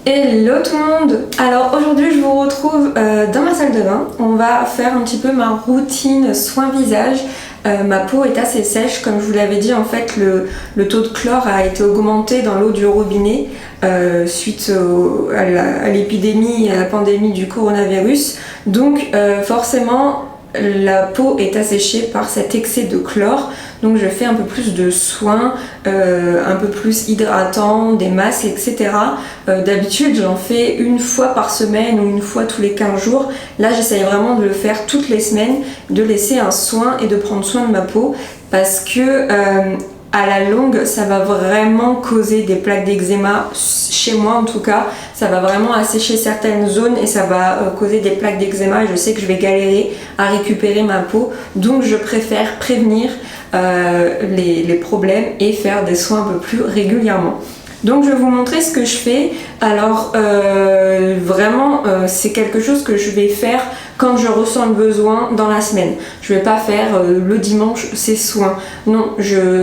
Hello tout le monde. Alors aujourd'hui je vous retrouve dans ma salle de bain. On va faire un petit peu ma routine soin visage. Ma peau est assez sèche, comme je vous l'avais dit, en fait le taux de chlore a été augmenté dans l'eau du robinet suite à l'épidémie et à la pandémie du coronavirus. Donc forcément la peau est asséchée par cet excès de chlore, donc je fais un peu plus de soins, un peu plus hydratant, des masques, etc. D'habitude j'en fais une fois par semaine ou une fois tous les 15 jours. Là j'essaye vraiment de le faire toutes les semaines, de laisser un soin et de prendre soin de ma peau parce que à la longue ça va vraiment causer des plaques d'eczéma, chez moi en tout cas, ça va vraiment assécher certaines zones et ça va causer des plaques d'eczéma et je sais que je vais galérer à récupérer ma peau, donc je préfère prévenir les problèmes et faire des soins un peu plus régulièrement. Donc je vais vous montrer ce que je fais. Alors vraiment c'est quelque chose que je vais faire quand je ressens le besoin dans la semaine. Je vais pas faire le dimanche ces soins. Non,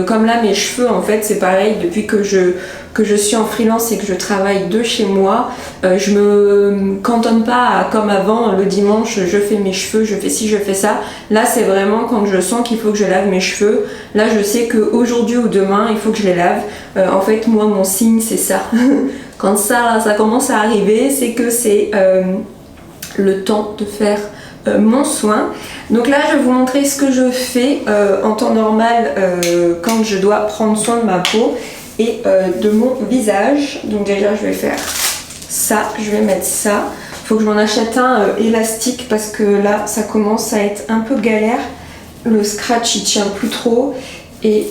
comme là mes cheveux en fait c'est pareil, depuis que je suis en freelance et que je travaille de chez moi, je me cantonne pas à comme avant le dimanche je fais mes cheveux, je fais ci, je fais ça. Là c'est vraiment quand je sens qu'il faut que je lave mes cheveux. Là je sais qu'aujourd'hui ou demain il faut que je les lave. En fait moi mon signe c'est ça. Quand ça commence à arriver, c'est que c'est le temps de faire mon soin. Donc là je vais vous montrer ce que je fais en temps normal quand je dois prendre soin de ma peau et de mon visage. Donc déjà je vais faire ça, je vais mettre ça. Il faut que je m'en achète un élastique parce que là ça commence à être un peu galère. Le scratch il tient plus trop et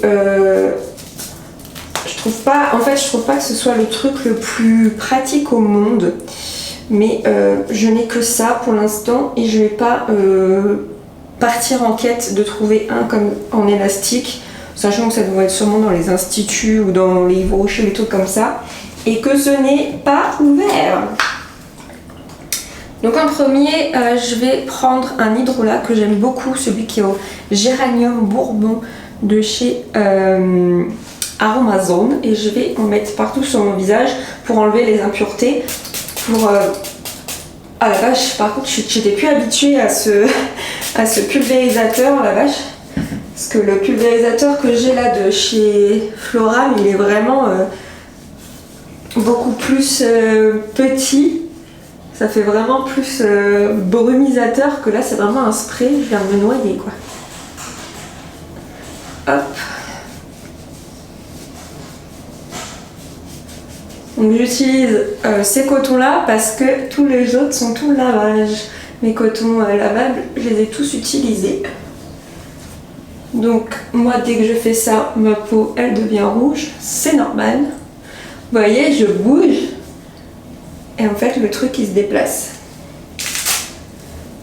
je trouve pas que ce soit le truc le plus pratique au monde, mais je n'ai que ça pour l'instant et je vais pas partir en quête de trouver un comme en élastique, sachant que ça doit être sûrement dans les instituts ou dans les brochures, les trucs comme ça, et que ce n'est pas ouvert. Donc en premier, je vais prendre un hydrolat que j'aime beaucoup, celui qui est au géranium bourbon de chez Aromazone, et je vais en mettre partout sur mon visage pour enlever les impuretés. Ah la vache, par contre j'étais plus habituée à ce pulvérisateur, la vache, parce que le pulvérisateur que j'ai là de chez Floram il est vraiment beaucoup plus petit. Ça fait vraiment plus brumisateur que là, c'est vraiment un spray, je viens de me noyer quoi. Hop. Donc j'utilise ces cotons là parce que tous les autres sont tout lavage. Mes cotons lavables, je les ai tous utilisés. Donc moi dès que je fais ça, ma peau elle devient rouge, c'est normal. Vous voyez, je bouge. Et en fait le truc il se déplace.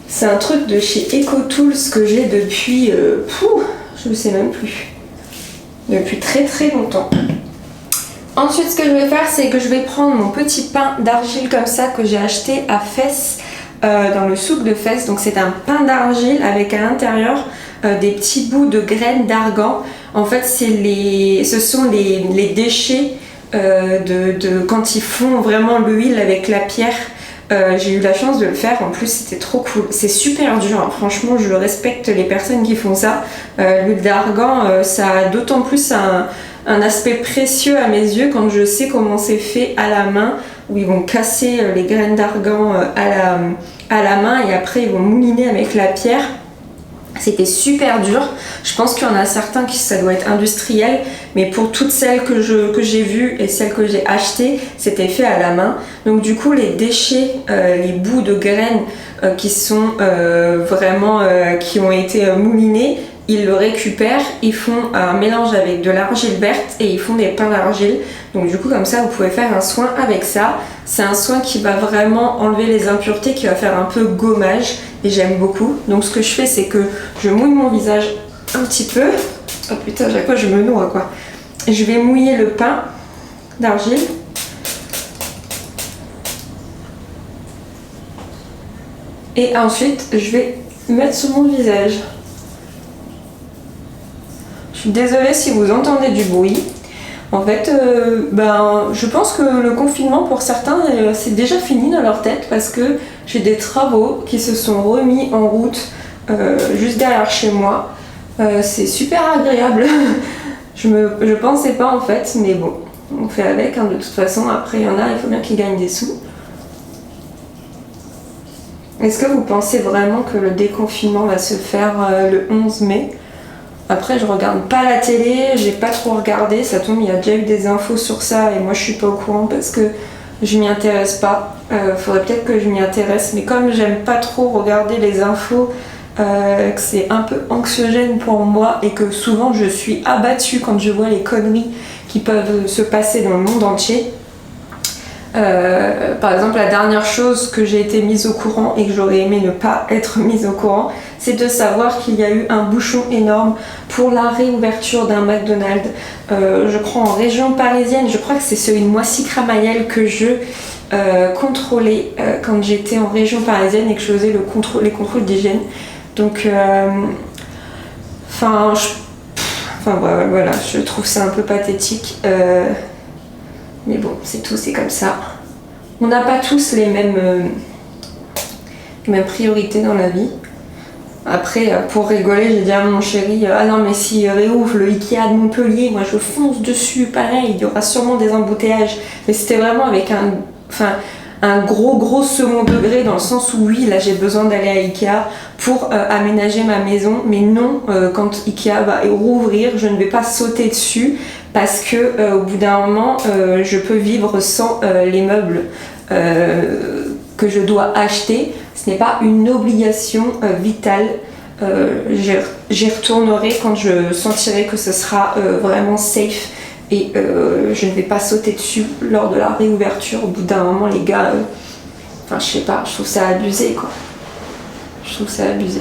C'est un truc de chez EcoTools que j'ai depuis, je ne sais même plus. Depuis très très longtemps. Ensuite ce que je vais faire c'est que je vais prendre mon petit pain d'argile comme ça que j'ai acheté à Fès, dans le souk de Fès. Donc c'est un pain d'argile avec à l'intérieur des petits bouts de graines d'argan. En fait ce sont les déchets quand ils font vraiment l'huile avec la pierre. J'ai eu la chance de le faire, en plus c'était trop cool. C'est super dur, hein. Franchement je respecte les personnes qui font ça. L'huile d'argan ça a d'autant plus un aspect précieux à mes yeux quand je sais comment c'est fait à la main, où ils vont casser les graines d'argan à la main et après ils vont mouliner avec la pierre. C'était super dur. Je pense qu'il y en a certains qui ça doit être industriel, mais pour toutes celles que j'ai vues et celles que j'ai achetées, c'était fait à la main. Donc du coup les déchets, les bouts de graines qui sont qui ont été moulinés, ils le récupèrent, ils font un mélange avec de l'argile verte et ils font des pains d'argile. Donc du coup comme ça vous pouvez faire un soin avec ça. C'est un soin qui va vraiment enlever les impuretés, qui va faire un peu gommage et j'aime beaucoup. Donc ce que je fais c'est que je mouille mon visage un petit peu. Oh putain, à chaque fois je me noie quoi. Je vais mouiller le pain d'argile. Et ensuite je vais mettre sur mon visage. Je suis désolée si vous entendez du bruit. En fait, je pense que le confinement pour certains c'est déjà fini dans leur tête parce que j'ai des travaux qui se sont remis en route juste derrière chez moi. C'est super agréable. Je pensais pas en fait, mais bon, on fait avec, hein, de toute façon. Après, il y en a, il faut bien qu'ils gagnent des sous. Est-ce que vous pensez vraiment que le déconfinement va se faire le 11 mai ? Après, je regarde pas la télé, j'ai pas trop regardé, ça tombe, il y a déjà eu des infos sur ça et moi je suis pas au courant parce que je m'y intéresse pas. Faudrait peut-être que je m'y intéresse, mais comme j'aime pas trop regarder les infos, que c'est un peu anxiogène pour moi et que souvent je suis abattue quand je vois les conneries qui peuvent se passer dans le monde entier. Par exemple, la dernière chose que j'ai été mise au courant et que j'aurais aimé ne pas être mise au courant, c'est de savoir qu'il y a eu un bouchon énorme pour la réouverture d'un McDonald's, je crois en région parisienne. Je crois que c'est celui de Moissy-Cramayel que je contrôlais quand j'étais en région parisienne et que je faisais les contrôles d'hygiène. Donc, voilà, je trouve ça un peu pathétique. Mais bon, c'est tout, c'est comme ça. On n'a pas tous les mêmes priorités dans la vie. Après, pour rigoler, j'ai dit à mon chéri, ah non mais si réouvre le Ikea de Montpellier, moi je fonce dessus, pareil, il y aura sûrement des embouteillages. Mais c'était vraiment avec un gros second degré, dans le sens où oui, là j'ai besoin d'aller à Ikea pour aménager ma maison, mais non, quand Ikea va rouvrir, je ne vais pas sauter dessus parce que au bout d'un moment, je peux vivre sans les meubles que je dois acheter. Ce n'est pas une obligation vitale. J'y retournerai quand je sentirai que ce sera vraiment safe. Et je ne vais pas sauter dessus lors de la réouverture. Au bout d'un moment, les gars, je sais pas, je trouve ça abusé, quoi. Je trouve ça abusé.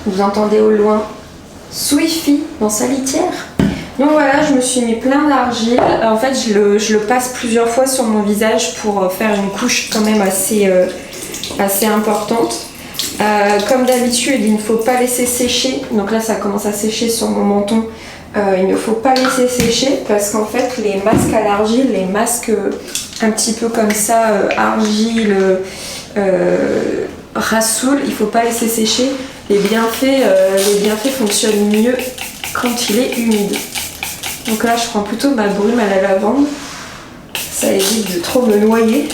Vous entendez au loin Swiffy dans sa litière. Donc voilà, je me suis mis plein d'argile. En fait, je le passe plusieurs fois sur mon visage pour faire une couche quand même assez importante. Comme d'habitude, il ne faut pas laisser sécher. Donc là, ça commence à sécher sur mon menton. Il ne faut pas laisser sécher parce qu'en fait, les masques à l'argile, les masques un petit peu comme ça, argile, rassoul, il ne faut pas laisser sécher. Les bienfaits fonctionnent mieux quand il est humide. Donc là, je prends plutôt ma brume à la lavande. Ça évite de trop me noyer.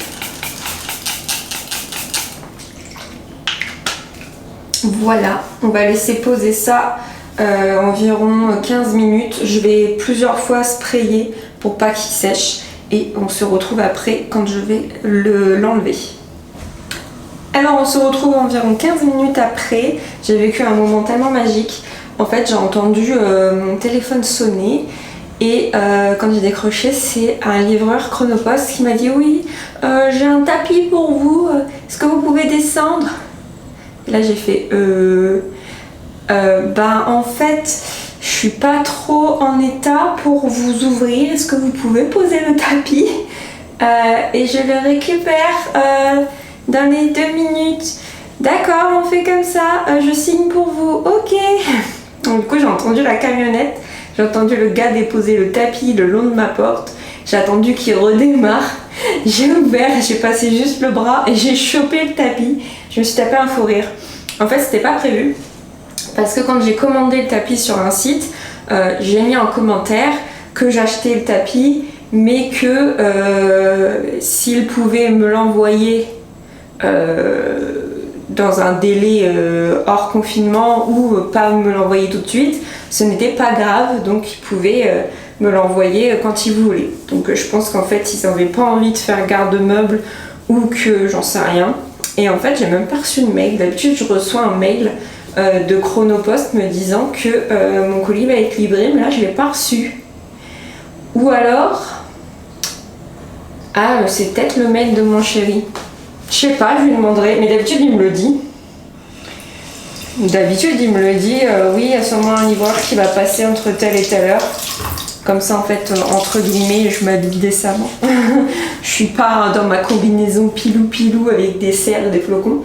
Voilà, on va laisser poser ça environ 15 minutes. Je vais plusieurs fois sprayer pour pas qu'il sèche. Et on se retrouve après quand je vais l'enlever. Alors on se retrouve environ 15 minutes après. J'ai vécu un moment tellement magique. En fait, j'ai entendu mon téléphone sonner. Et quand j'ai décroché, c'est un livreur Chronopost qui m'a dit oui, j'ai un tapis pour vous, est-ce que vous pouvez descendre? Et là j'ai fait en fait je suis pas trop en état pour vous ouvrir, est-ce que vous pouvez poser le tapis et je le récupère dans les 2 minutes. D'accord, on fait comme ça, je signe pour vous, ok. Donc, du coup j'ai entendu la camionnette. J'ai entendu le gars déposer le tapis le long de ma porte. J'ai attendu qu'il redémarre. J'ai ouvert, j'ai passé juste le bras et j'ai chopé le tapis. Je me suis tapé un fou rire. En fait, c'était pas prévu. Parce que quand j'ai commandé le tapis sur un site, j'ai mis en commentaire que j'achetais le tapis, mais que s'il pouvait me l'envoyer dans un délai hors confinement ou pas me l'envoyer tout de suite, ce n'était pas grave, donc ils pouvaient me l'envoyer quand ils voulaient. Donc je pense qu'en fait ils n'avaient pas envie de faire garde-meuble ou que j'en sais rien. Et en fait j'ai même pas reçu de mail. D'habitude je reçois un mail de Chronopost me disant que mon colis va être livré, mais là je l'ai pas reçu. Ou alors c'est peut-être le mail de mon chéri. Je sais pas, je lui demanderai, mais d'habitude il me le dit. D'habitude il me le dit, oui, il y a sûrement un livreur qui va passer entre telle et telle heure. Comme ça en fait, entre guillemets, je m'habille décemment. Je suis pas dans ma combinaison pilou avec des cerfs et des flocons.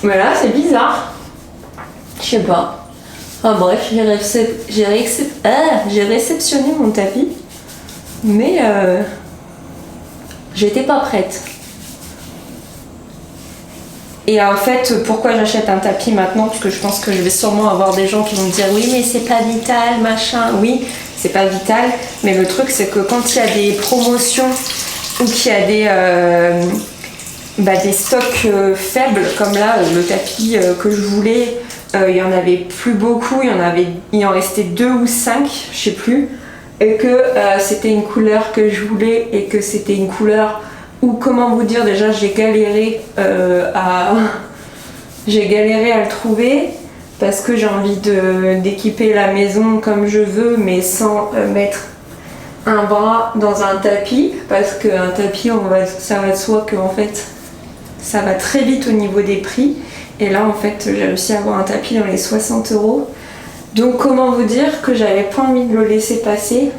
Mais là c'est bizarre. Je sais pas. Enfin bref, j'ai réceptionné mon tapis, mais j'étais pas prête. Et en fait, pourquoi j'achète un tapis maintenant? Parce que je pense que je vais sûrement avoir des gens qui vont me dire oui, mais c'est pas vital, machin. Oui, c'est pas vital, mais le truc c'est que quand il y a des promotions ou qu'il y a des stocks faibles, comme là, le tapis que je voulais, il y en avait plus beaucoup, il en restait 2 ou 5, je sais plus, et que c'était une couleur que je voulais et que c'était une couleur où, comment vous dire, déjà j'ai galéré à le trouver parce que j'ai envie d'équiper la maison comme je veux, mais sans mettre un bras dans un tapis, parce qu'un tapis, ça va de soi que en fait ça va très vite au niveau des prix. Et là en fait j'ai réussi à avoir un tapis dans les 60 €. Donc comment vous dire que j'avais pas envie de le laisser passer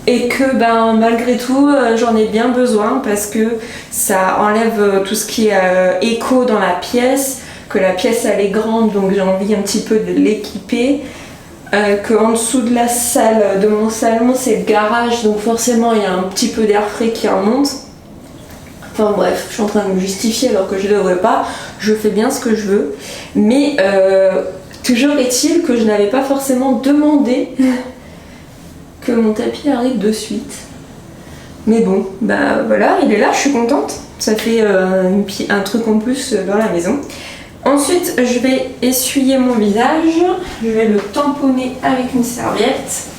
et que malgré tout j'en ai bien besoin parce que ça enlève tout ce qui est écho dans la pièce, que la pièce elle est grande donc j'ai envie un petit peu de l'équiper, qu'en dessous de la salle de mon salon c'est le garage donc forcément il y a un petit peu d'air frais qui remonte. Enfin bref, je suis en train de me justifier alors que je ne devrais pas, je fais bien ce que je veux, mais toujours est-il que je n'avais pas forcément demandé que mon tapis arrive de suite. Mais bon, voilà, il est là, je suis contente. Ça fait un truc en plus dans la maison. Ensuite, je vais essuyer mon visage. Je vais le tamponner avec une serviette.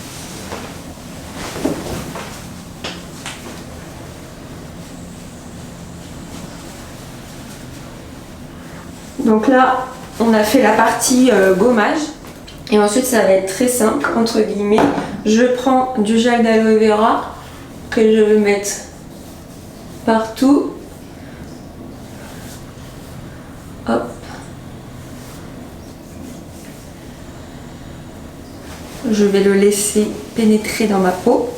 Donc là, on a fait la partie gommage. Et ensuite, ça va être très simple, entre guillemets. Je prends du gel d'aloe vera que je vais mettre partout. Hop. Je vais le laisser pénétrer dans ma peau.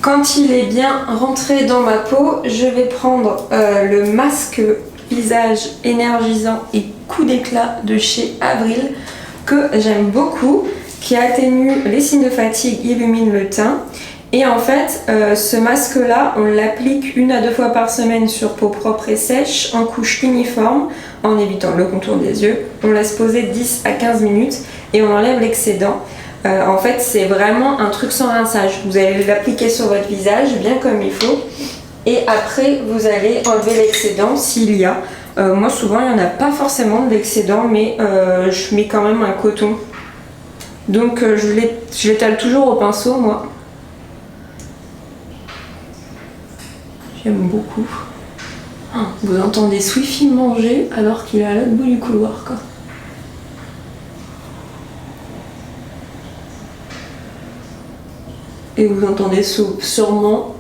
Quand il est bien rentré dans ma peau, je vais prendre le masque visage énergisant et coup d'éclat de chez Avril, que j'aime beaucoup, qui atténue les signes de fatigue, illumine le teint. Et en fait, ce masque-là, on l'applique 1 à 2 fois par semaine sur peau propre et sèche, en couche uniforme, en évitant le contour des yeux. On laisse poser 10 à 15 minutes et on enlève l'excédent. En fait, c'est vraiment un truc sans rinçage. Vous allez l'appliquer sur votre visage, bien comme il faut. Et après, vous allez enlever l'excédent s'il y a. Moi, souvent, il n'y en a pas forcément de l'excédent, mais je mets quand même un coton. Donc, je l'étale toujours au pinceau, moi. J'aime beaucoup. Vous entendez Swiffy manger alors qu'il est à l'autre bout du couloir, quoi. Et vous entendez sûrement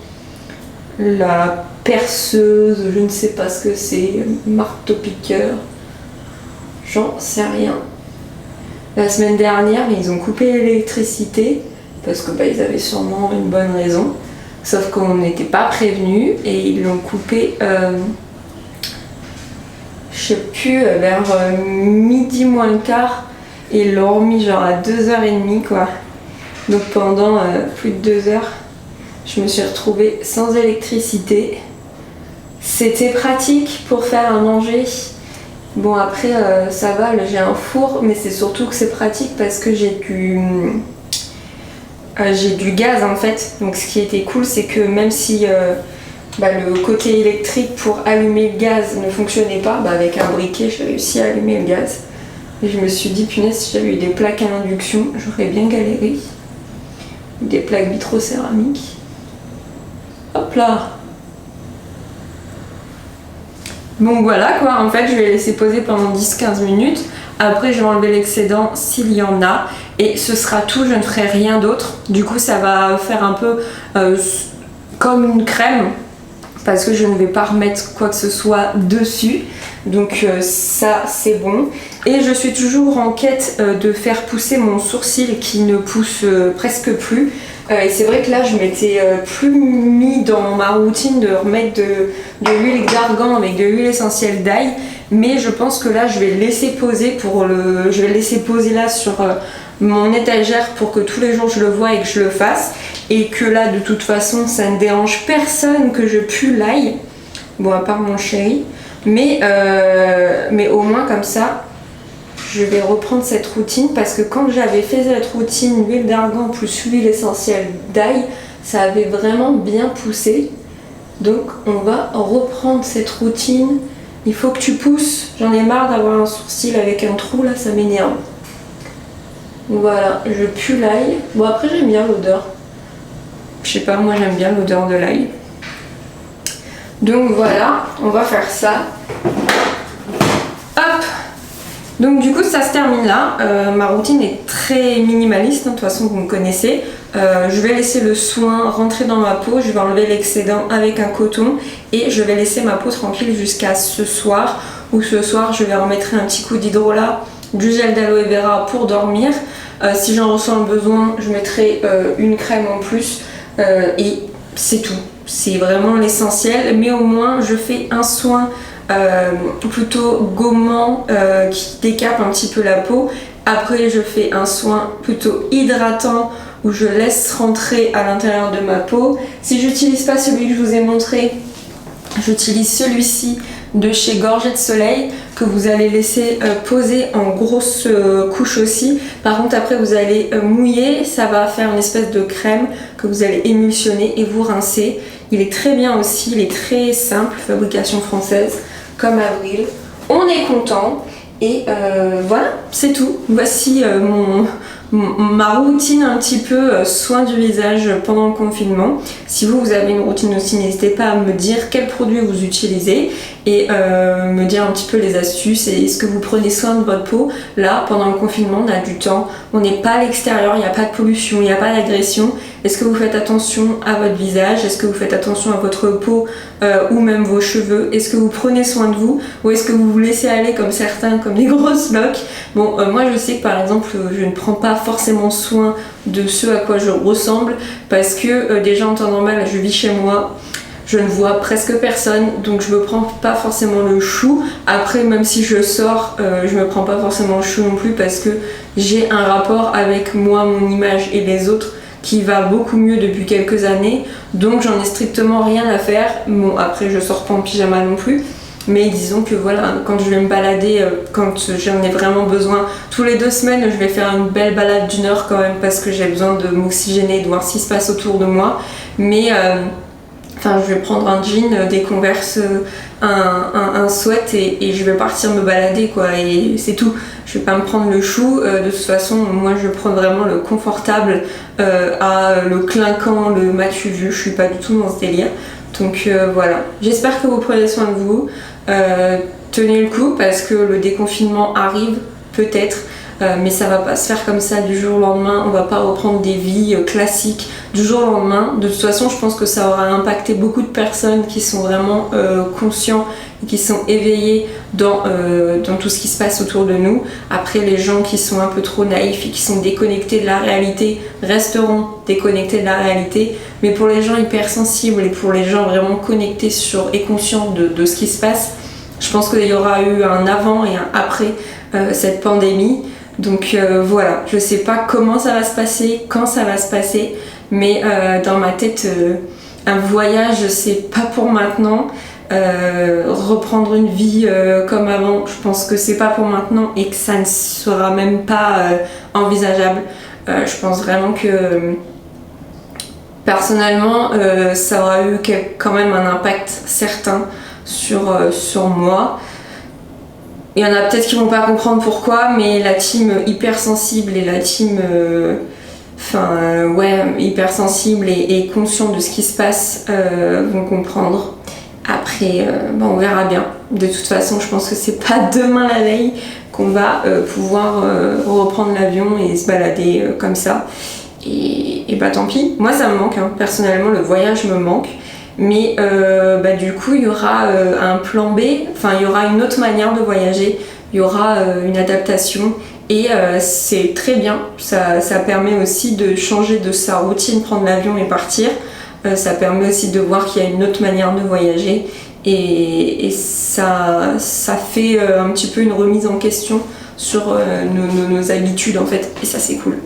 la perceuse, je ne sais pas ce que c'est, marteau-piqueur, j'en sais rien. La semaine dernière, ils ont coupé l'électricité parce que ils avaient sûrement une bonne raison, sauf qu'on n'était pas prévenus et ils l'ont coupé, je sais plus, vers midi moins le quart, et ils l'ont remis genre à 2h30 quoi. Donc pendant plus de 2 heures, je me suis retrouvée sans électricité. C'était pratique pour faire à manger. Bon après ça va, là j'ai un four, mais c'est surtout que c'est pratique parce que j'ai du gaz en fait. Donc ce qui était cool, c'est que même si le côté électrique pour allumer le gaz ne fonctionnait pas, avec un briquet j'ai réussi à allumer le gaz. Et je me suis dit punaise, si j'avais eu des plaques à induction, j'aurais bien galéré. Des plaques vitrocéramiques. Hop là. Donc voilà quoi, en fait je vais laisser poser pendant 10-15 minutes. Après je vais enlever l'excédent s'il y en a. Et ce sera tout, je ne ferai rien d'autre. Du coup ça va faire un peu comme une crème. Parce que je ne vais pas remettre quoi que ce soit dessus. Donc ça c'est bon. Et je suis toujours en quête de faire pousser mon sourcil qui ne pousse presque plus. Et c'est vrai que là je m'étais plus mis dans ma routine de remettre de l'huile d'argan avec de l'huile essentielle d'ail. Mais je pense que là je vais le laisser poser je vais le laisser poser là sur mon étagère pour que tous les jours je le vois et que je le fasse, et que là de toute façon ça ne dérange personne que je pue l'ail, bon à part mon chéri, mais au moins comme ça je vais reprendre cette routine, parce que quand j'avais fait cette routine huile d'argan plus huile essentielle d'ail, ça avait vraiment bien poussé. Donc on va reprendre cette routine. Il faut que tu pousses, j'en ai marre d'avoir un sourcil avec un trou là, ça m'énerve. Voilà, je pue l'ail. Bon après j'aime bien l'odeur. Je sais pas, moi j'aime bien l'odeur de l'ail. Donc voilà, on va faire ça. Hop. Donc du coup ça se termine là. Ma routine est très minimaliste, de toute façon vous me connaissez. Je vais laisser le soin rentrer dans ma peau, je vais enlever l'excédent avec un coton et je vais laisser ma peau tranquille jusqu'à ce soir, où ce soir je vais remettre un petit coup d'hydrolat, du gel d'aloe vera pour dormir. Si j'en ressens le besoin, je mettrai une crème en plus et c'est tout. C'est vraiment l'essentiel, mais au moins je fais un soin plutôt gommant qui décape un petit peu la peau. Après je fais un soin plutôt hydratant où je laisse rentrer à l'intérieur de ma peau. Si j'utilise pas celui que je vous ai montré, j'utilise celui-ci de chez Gorgée de Soleil que vous allez laisser poser en grosse couche aussi. Par contre après vous allez mouiller, ça va faire une espèce de crème que vous allez émulsionner et vous rincer. Il est très bien aussi, il est très simple, fabrication française comme Avril. On est content et voilà, c'est tout. Voici ma routine un petit peu soin du visage pendant le confinement. Si vous avez une routine aussi, n'hésitez pas à me dire quels produits vous utilisez et me dire un petit peu les astuces et est-ce que vous prenez soin de votre peau. Là, pendant le confinement, on a du temps, on n'est pas à l'extérieur, il n'y a pas de pollution, il n'y a pas d'agression. Est-ce que vous faites attention à votre visage? Est-ce que vous faites attention à votre peau ou même vos cheveux? Est-ce que vous prenez soin de vous ou est-ce que vous vous laissez aller comme certains, comme des grosses loques? Bon, moi je sais que par exemple, je ne prends pas forcément soin de ce à quoi je ressemble parce que déjà en temps normal, je vis chez moi. Je ne vois presque personne, donc je me prends pas forcément le chou. Après, même si je sors, je me prends pas forcément le chou non plus parce que j'ai un rapport avec moi, mon image et les autres qui va beaucoup mieux depuis quelques années, donc j'en ai strictement rien à faire. Bon, après je sors pas en pyjama non plus, mais disons que voilà, quand je vais me balader, quand j'en ai vraiment besoin, tous les 2 semaines je vais faire une belle balade d'1 heure quand même parce que j'ai besoin de m'oxygéner, de voir ce qui se passe autour de moi. Mais enfin, je vais prendre un jean, des Converse, un sweat et je vais partir me balader quoi, et c'est tout. Je vais pas me prendre le chou, de toute façon moi je prends vraiment le confortable à le clinquant, le m'as-tu vu, je suis pas du tout dans ce délire. Donc voilà, j'espère que vous prenez soin de vous, tenez le coup parce que le déconfinement arrive peut-être. Mais ça va pas se faire comme ça du jour au lendemain, on va pas reprendre des vies classiques du jour au lendemain. De toute façon, je pense que ça aura impacté beaucoup de personnes qui sont vraiment conscients et qui sont éveillés dans tout ce qui se passe autour de nous. Après, les gens qui sont un peu trop naïfs et qui sont déconnectés de la réalité resteront déconnectés de la réalité. Mais pour les gens hypersensibles et pour les gens vraiment connectés et conscients de ce qui se passe, je pense qu'il y aura eu un avant et un après cette pandémie. Donc voilà, je sais pas comment ça va se passer, quand ça va se passer, mais dans ma tête, un voyage c'est pas pour maintenant. Reprendre une vie comme avant, je pense que c'est pas pour maintenant et que ça ne sera même pas envisageable. Je pense vraiment que personnellement, ça aura eu quand même un impact certain sur moi. Il y en a peut-être qui vont pas comprendre pourquoi, mais la team hypersensible et la team hypersensible et conscient de ce qui se passe vont comprendre. Après, on verra bien. De toute façon, je pense que c'est pas demain la veille qu'on va pouvoir reprendre l'avion et se balader comme ça. Et bah tant pis. Moi ça me manque, hein. Personnellement le voyage me manque. Mais du coup il y aura un plan B, enfin il y aura une autre manière de voyager, il y aura une adaptation et c'est très bien, ça permet aussi de changer de sa routine, prendre l'avion et partir, ça permet aussi de voir qu'il y a une autre manière de voyager et ça fait un petit peu une remise en question sur nos habitudes en fait, et ça c'est cool.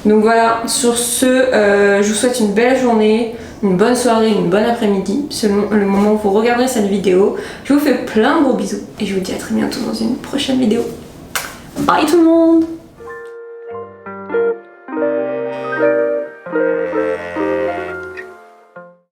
Donc voilà, sur ce, je vous souhaite une belle journée, une bonne soirée, une bonne après-midi, selon le moment où vous regarderez cette vidéo. Je vous fais plein de gros bisous et je vous dis à très bientôt dans une prochaine vidéo. Bye tout le monde!